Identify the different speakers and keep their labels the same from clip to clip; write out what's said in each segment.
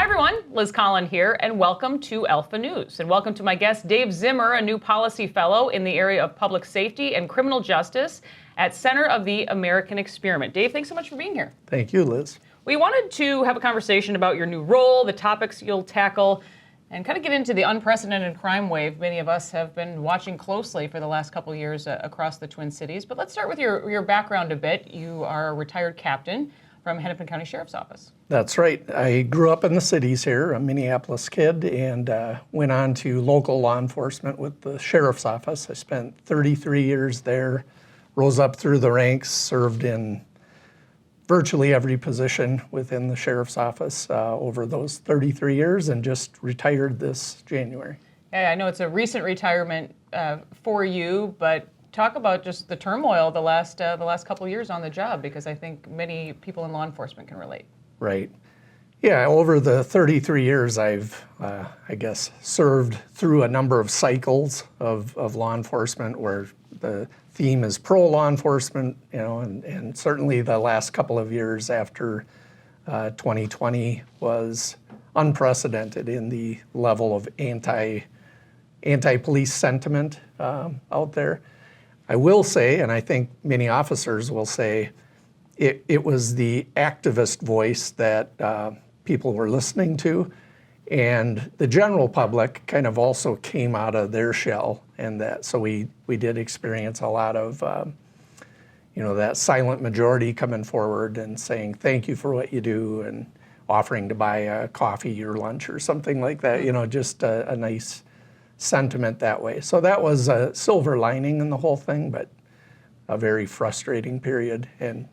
Speaker 1: everyone, Liz Collin here, and welcome to Alpha News. And welcome to my guest, Dave Zimmer, a new policy fellow in the area of public safety and criminal justice at Center of the American Experiment. Dave, thanks so much for being here.
Speaker 2: Thank you, Liz.
Speaker 1: We wanted to have a conversation about your new role, the topics you'll tackle, and kind of get into the unprecedented crime wave many of us have been watching closely for the last couple of years across the Twin Cities. But let's start with your background a bit. You are a retired captain from Hennepin County Sheriff's Office.
Speaker 2: That's right. I grew up in the cities here, a Minneapolis kid, and went on to local law enforcement with the Sheriff's Office. I spent 33 years there, rose up through the ranks, served in virtually every position within the Sheriff's Office over those 33 years, and just retired this January.
Speaker 1: Yeah, I know it's a recent retirement for you, but talk about just the turmoil the last couple of years on the job, because I think many people in law enforcement can relate.
Speaker 2: Right. Yeah, over the 33 years, I've, I guess, served through a number of cycles of law enforcement where the theme is pro-law enforcement, and certainly the last couple of years after 2020 was unprecedented in the level of anti-police sentiment out there. I will say, and I think many officers will say, it was the activist voice that people were listening to, and the general public kind of also came out of their shell, and that so we did experience a lot of that silent majority coming forward and saying thank you for what you do and offering to buy a coffee or lunch or something like that. Just a nice sentiment that way. So that was a silver lining in the whole thing, but a very frustrating period and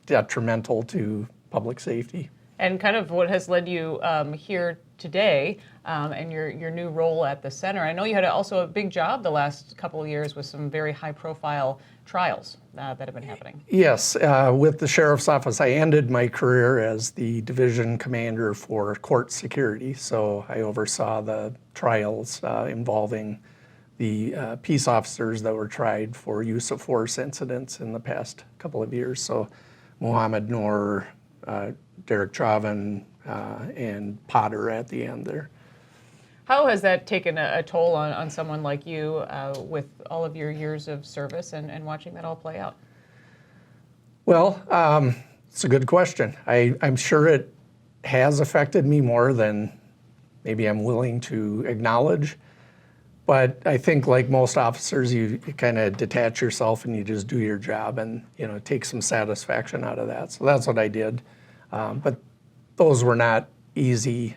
Speaker 2: detrimental to public safety.
Speaker 1: And kind of what has led you here today and your new role at the center. I know you had also a big job the last couple of years with some very high-profile trials that have been happening.
Speaker 2: Yes, with the Sheriff's Office, I ended my career as the division commander for court security. So I oversaw the trials involving the peace officers that were tried for use of force incidents in the past couple of years. So Mohammed Noor, Derek Chauvin, and Potter at the end there.
Speaker 1: How has that taken a toll on someone like you with all of your years of service and watching that all play out?
Speaker 2: Well, it's a good question. I'm sure it has affected me more than maybe I'm willing to acknowledge. But I think like most officers, you kind of detach yourself and you just do your job and, take some satisfaction out of that. So that's what I did. But those were not easy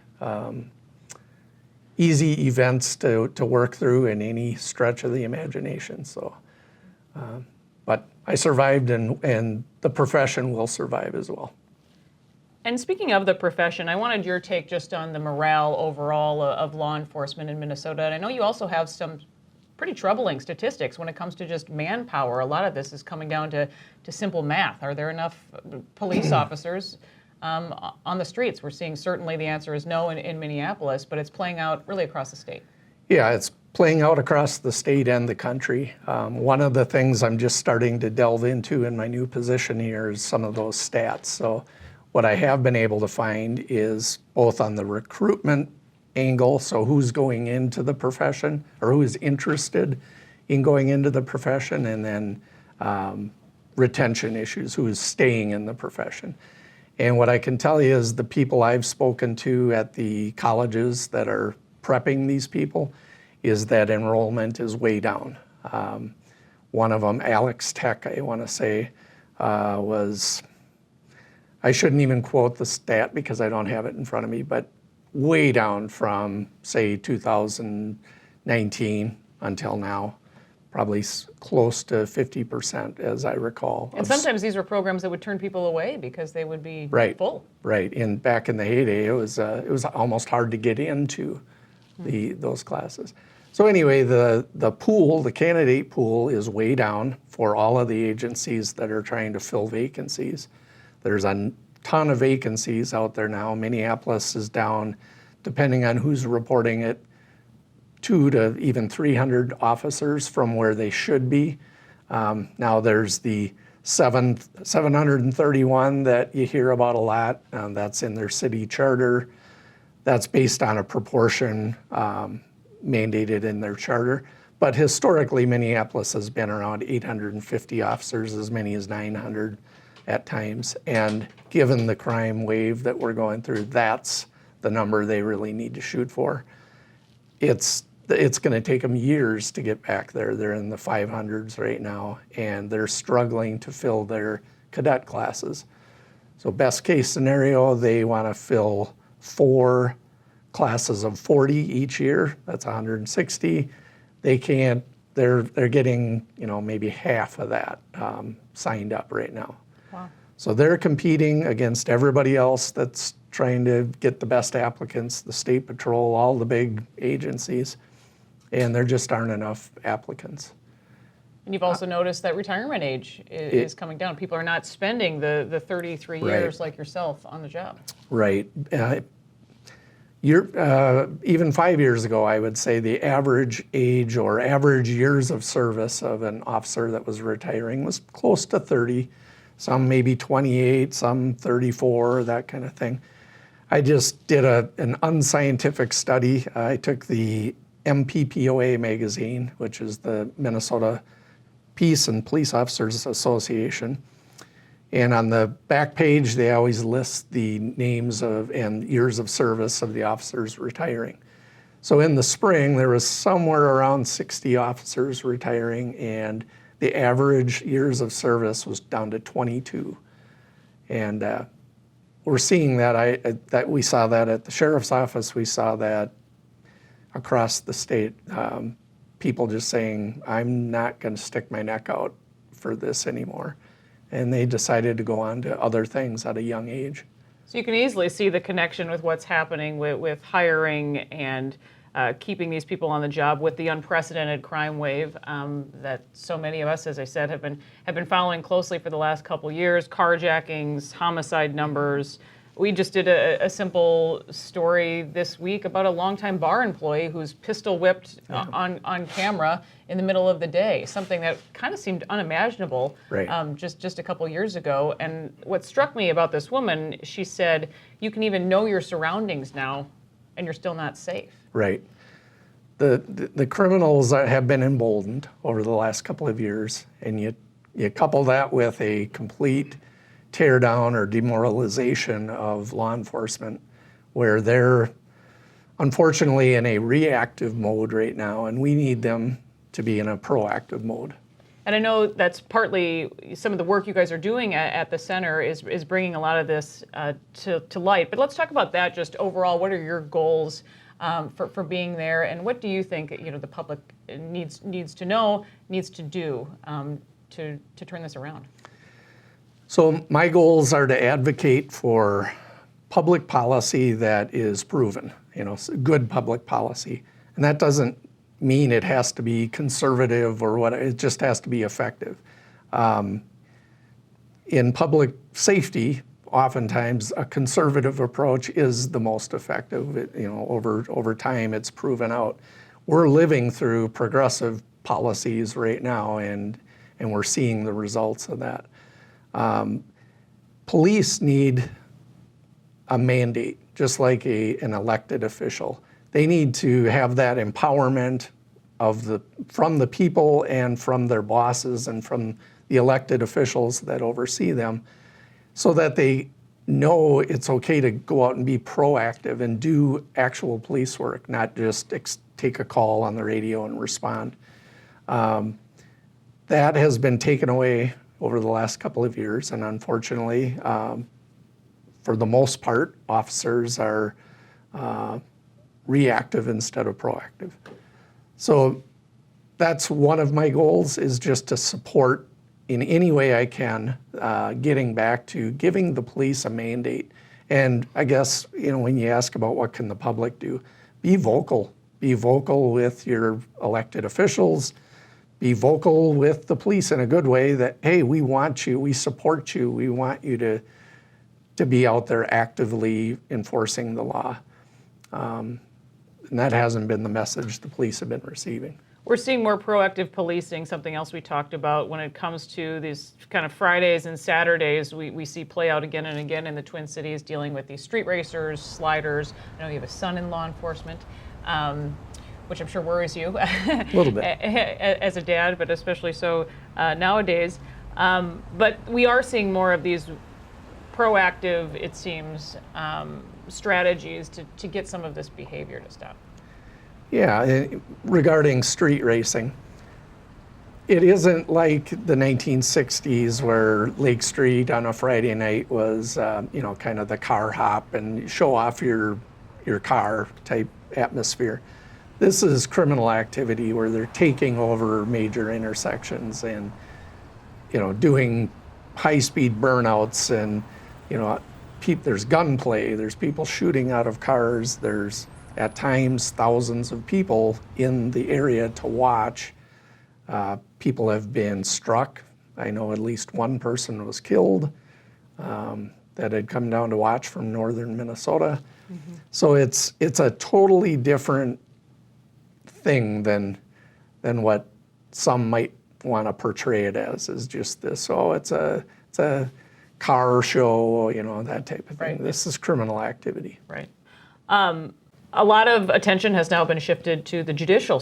Speaker 2: events to work through in any stretch of the imagination. So, but I survived, and the profession will survive as well.
Speaker 1: And speaking of the profession, I wanted your take just on the morale overall of law enforcement in Minnesota. And I know you also have some pretty troubling statistics when it comes to just manpower. A lot of this is coming down to simple math. Are there enough police officers on the streets? We're seeing certainly the answer is no in Minneapolis, but it's playing out really across the state. Yeah,
Speaker 2: it's playing out across the state and the country. One of the things I'm just starting to delve into in my new position here is some of those stats. So what I have been able to find is both on the recruitment angle, so who's going into the profession or who is interested in going into the profession, and then retention issues, who is staying in the profession. And what I can tell you is the people I've spoken to at the colleges that are prepping these people is that enrollment is way down. One of them, Alex Tech, I want to say, was, I shouldn't even quote the stat because I don't have it in front of me, but way down from, say, 2019 until now. Probably close to 50%, as I recall.
Speaker 1: And sometimes these were programs that would turn people away because they would be full.
Speaker 2: Right. And back in the heyday, it was almost hard to get into those classes. So anyway, the pool, the candidate pool, is way down for all of the agencies that are trying to fill vacancies. There's a ton of vacancies out there now. Minneapolis is down, depending on who's reporting it, 200 to even 300 officers from where they should be. Now there's the 731 that you hear about a lot. That's in their city charter. That's based on a proportion mandated in their charter. But historically, Minneapolis has been around 850 officers, as many as 900 at times. And given the crime wave that we're going through, that's the number they really need to shoot for. It's going to take them years to get back there. They're in the 500s right now, and they're struggling to fill their cadet classes. So best case scenario, they want to fill 4 classes of 40 each year. That's 160. They can't. They're getting maybe half of that signed up right now.
Speaker 1: Wow.
Speaker 2: So they're competing against everybody else that's trying to get the best applicants, the State Patrol, all the big agencies, and there just aren't enough applicants.
Speaker 1: And you've also noticed that retirement age is coming down. People are not spending the 33 years like yourself on the job.
Speaker 2: Right. Even 5 years ago, I would say the average age or average years of service of an officer that was retiring was close to 30, some maybe 28, some 34, that kind of thing. I just did an unscientific study. I took the MPPOA magazine, which is the Minnesota Peace and Police Officers Association. And on the back page, they always list the names of and years of service of the officers retiring. So in the spring, there was somewhere around 60 officers retiring, and the average years of service was down to 22. And we're seeing that we saw that at the sheriff's office. We saw that across the state. People just saying, I'm not going to stick my neck out for this anymore. And they decided to go on to other things at a young age.
Speaker 1: So you can easily see the connection with what's happening with hiring and keeping these people on the job with the unprecedented crime wave that so many of us, as I said, have been following closely for the last couple years. Carjackings, homicide numbers. We just did a simple story this week about a longtime bar employee who's pistol whipped on camera in the middle of the day, something that kind of seemed unimaginable just a couple years ago. And what struck me about this woman, she said, you can even know your surroundings now and you're still not safe.
Speaker 2: Right. The criminals have been emboldened over the last couple of years, and you couple that with a complete tear down or demoralization of law enforcement, where they're unfortunately in a reactive mode right now, and we need them to be in a proactive mode.
Speaker 1: And I know that's partly some of the work you guys are doing at the center is bringing a lot of this to light. But let's talk about that just overall. What are your goals for being there, and what do you think the public needs to know, needs to do to turn this around?
Speaker 2: So my goals are to advocate for public policy that is proven, good public policy. And that doesn't mean it has to be conservative or what, it just has to be effective. In public safety, oftentimes a conservative approach is the most effective. Over time it's proven out. We're living through progressive policies right now, and we're seeing the results of that. Police need a mandate, just like an elected official. They need to have that empowerment from the people and from their bosses and from the elected officials that oversee them, so that they know it's okay to go out and be proactive and do actual police work, not just take a call on the radio and respond. That has been taken away over the last couple of years, and unfortunately, for the most part, officers are reactive instead of proactive. So that's one of my goals, is just to support in any way I can, getting back to giving the police a mandate. And I guess, when you ask about what can the public do, be vocal. Be vocal with your elected officials. Be vocal with the police in a good way that, hey, we want you, we support you, we want you to be out there actively enforcing the law. And that hasn't been the message the police have been receiving.
Speaker 1: We're seeing more proactive policing, something else we talked about when it comes to these kind of Fridays and Saturdays. We see play out again and again in the Twin Cities dealing with these street racers, sliders. I know you have a son in law enforcement, which I'm sure worries you
Speaker 2: A little bit.
Speaker 1: as a dad, but especially so nowadays. But we are seeing more of these proactive, it seems, strategies to get some of this behavior to stop.
Speaker 2: Yeah, regarding street racing, it isn't like the 1960s where Lake Street on a Friday night was, kind of the car hop and show off your car type atmosphere. This is criminal activity where they're taking over major intersections and, doing high-speed burnouts and, there's gunplay, there's people shooting out of cars, there's at times thousands of people in the area to watch. People have been struck. I know at least one person was killed that had come down to watch from northern Minnesota. Mm-hmm. So it's a totally different thing than what some might want to portray it as, is just this, it's a car show, that type of thing. Right. This is criminal activity.
Speaker 1: Right. A lot of attention has now been shifted to the judicial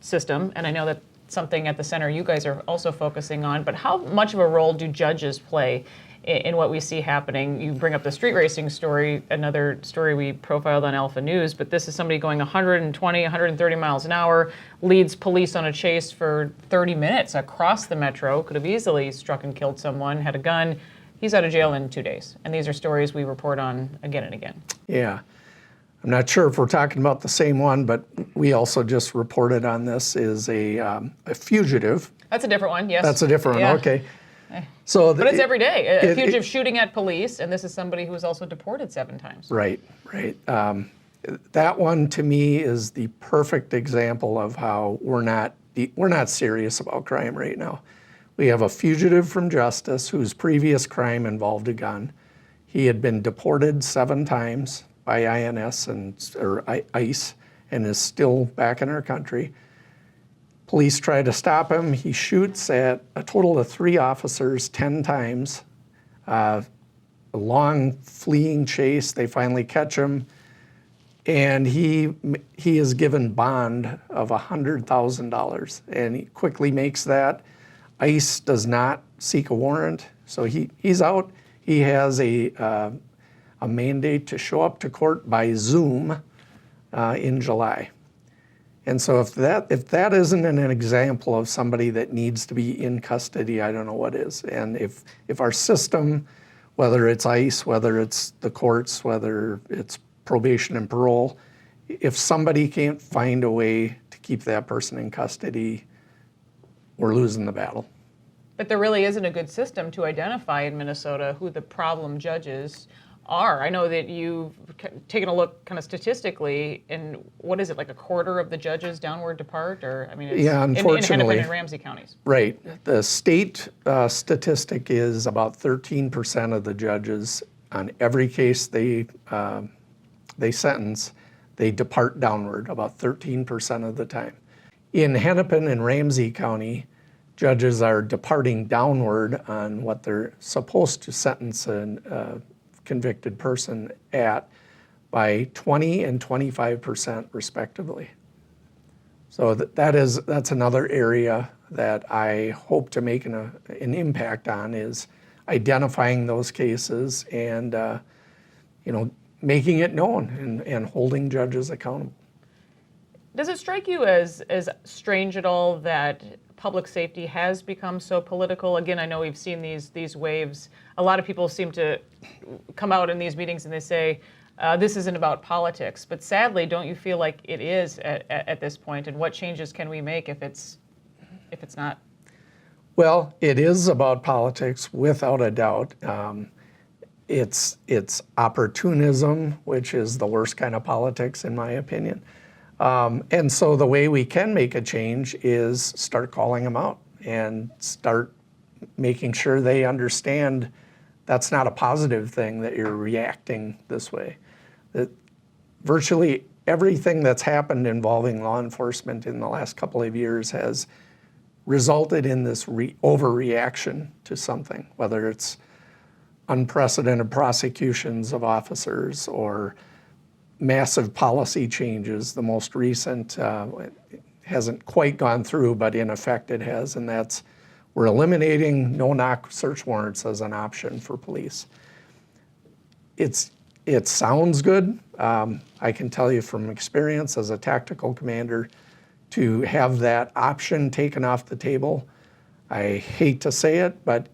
Speaker 1: system, and I know that's something at the center you guys are also focusing on, but how much of a role do judges play in what we see happening? You bring up the street racing story, another story we profiled on Alpha News, but this is somebody going 120, 130 miles an hour, leads police on a chase for 30 minutes across the metro, could have easily struck and killed someone, had a gun. He's out of jail in 2 days. And these are stories we report on again and again.
Speaker 2: Yeah. I'm not sure if we're talking about the same one, but we also just reported on this, is a fugitive.
Speaker 1: That's a different one, yes.
Speaker 2: That's a different one, okay.
Speaker 1: So but it's every day. A fugitive shooting at police, and this is somebody who was also deported 7 times.
Speaker 2: Right. That one to me is the perfect example of how we're not serious about crime right now. We have a fugitive from justice whose previous crime involved a gun. He had been deported 7 times by INS or ICE and is still back in our country. Police try to stop him. He shoots at a total of 3 officers 10 times. A long fleeing chase. They finally catch him, and he is given bond of $100,000, and he quickly makes that. ICE does not seek a warrant, so he's out. He has a mandate to show up to court by Zoom in July. And so if that isn't an example of somebody that needs to be in custody, I don't know what is. And if our system, whether it's ICE, whether it's the courts, whether it's probation and parole, if somebody can't find a way to keep that person in custody, we're losing the battle.
Speaker 1: But there really isn't a good system to identify in Minnesota who the problem judges are. I know that you've taken a look kind of statistically, and what is it, like a quarter of the judges downward depart? Or I mean, it's
Speaker 2: unfortunately,
Speaker 1: in Hennepin and Ramsey counties.
Speaker 2: Right. The state statistic is about 13% of the judges on every case they sentence, they depart downward about 13% of the time. In Hennepin and Ramsey County, judges are departing downward on what they're supposed to sentence a convicted person at by 20 and 25% respectively. So that's another area that I hope to make an impact on, is identifying those cases and making it known and holding judges accountable.
Speaker 1: Does it strike you as strange at all that public safety has become so political? Again, I know we've seen these waves. A lot of people seem to come out in these meetings and they say, this isn't about politics. But sadly, don't you feel like it is at this point? And what changes can we make if it's not?
Speaker 2: Well, it is about politics without a doubt. It's opportunism, which is the worst kind of politics in my opinion. And so the way we can make a change is start calling them out and start making sure they understand that's not a positive thing that you're reacting this way. That virtually everything that's happened involving law enforcement in the last couple of years has resulted in this overreaction to something, whether it's unprecedented prosecutions of officers or massive policy changes. The most recent hasn't quite gone through, but in effect it has, and that's we're eliminating no-knock search warrants as an option for police. It sounds good. I can tell you from experience as a tactical commander, to have that option taken off the table, I hate to say it, but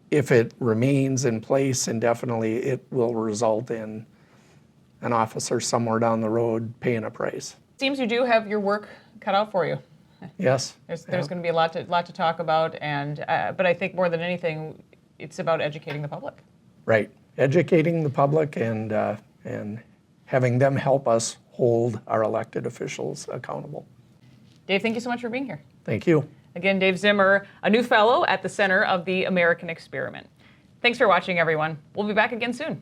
Speaker 2: if it remains in place indefinitely, it will result in an officer somewhere down the road paying a price.
Speaker 1: Seems you do have your work cut out for you.
Speaker 2: Yes.
Speaker 1: There's going to be a lot to talk about, and but I think more than anything, it's about educating the public.
Speaker 2: Right, educating the public and having them help us hold our elected officials accountable.
Speaker 1: Dave, thank you so much for being here.
Speaker 2: Thank you.
Speaker 1: Again, Dave Zimmer, a new fellow at the Center of the American Experiment. Thanks for watching, everyone. We'll be back again soon.